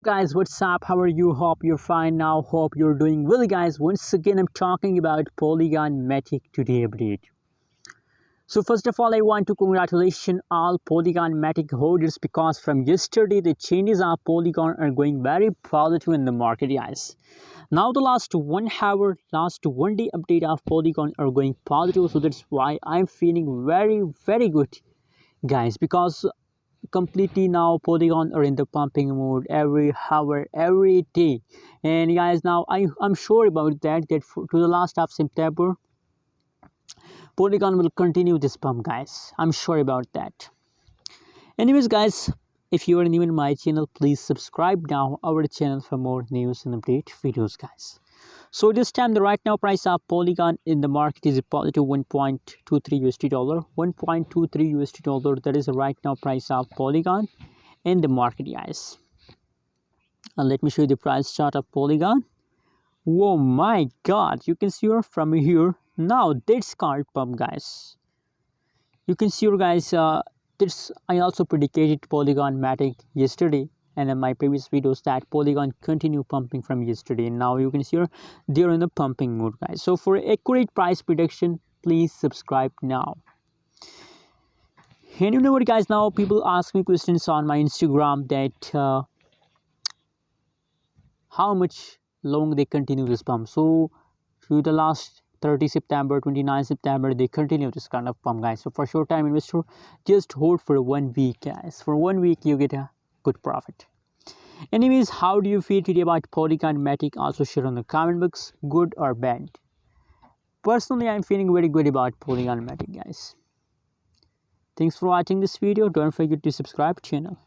Guys, what's up? How are you? Hope you're fine now. Hope you're doing well, guys. Once again, I'm talking about Polygon Matic today update. So first of all, I want to congratulate all Polygon Matic holders because from yesterday the changes of Polygon are going very positive in the market, guys. Now the last 1 hour, last 1 day update of Polygon are going positive, so that's why I'm feeling very good, guys, because completely now Polygon are in the pumping mode every hour, every day. And guys, now I'm sure about that to the last of September Polygon will continue this pump, guys. I'm sure about that. Anyways, guys, if you are new in my channel, please subscribe now our channel for more news and update videos, guys. So this time the right now price of Polygon in the market is a positive 1.23 USD dollar, 1.23 USD dollar. That is the right now price of Polygon in the market, guys. And let me show you the price chart of Polygon. Oh my god, you can see from here. Now that's called pump, guys. You can see, guys, this I also predicated Polygon Matic yesterday and in my previous videos that Polygon continue pumping from yesterday. Now you can see they're in the pumping mode, guys. So for accurate price prediction, please subscribe now. And you know what, guys, now people ask me questions on my Instagram that how much long they continue this pump. So through the last 30 September, 29 September, they continue this kind of pump, guys. So for short time investor, just hold for 1 week, guys. For 1 week you get a good profit. Anyways, how do you feel today about Polygon Matic? Also share on the comment box, good or bad. Personally, I'm feeling very good about Polygon Matic, guys. Thanks for watching this video. Don't forget to subscribe channel.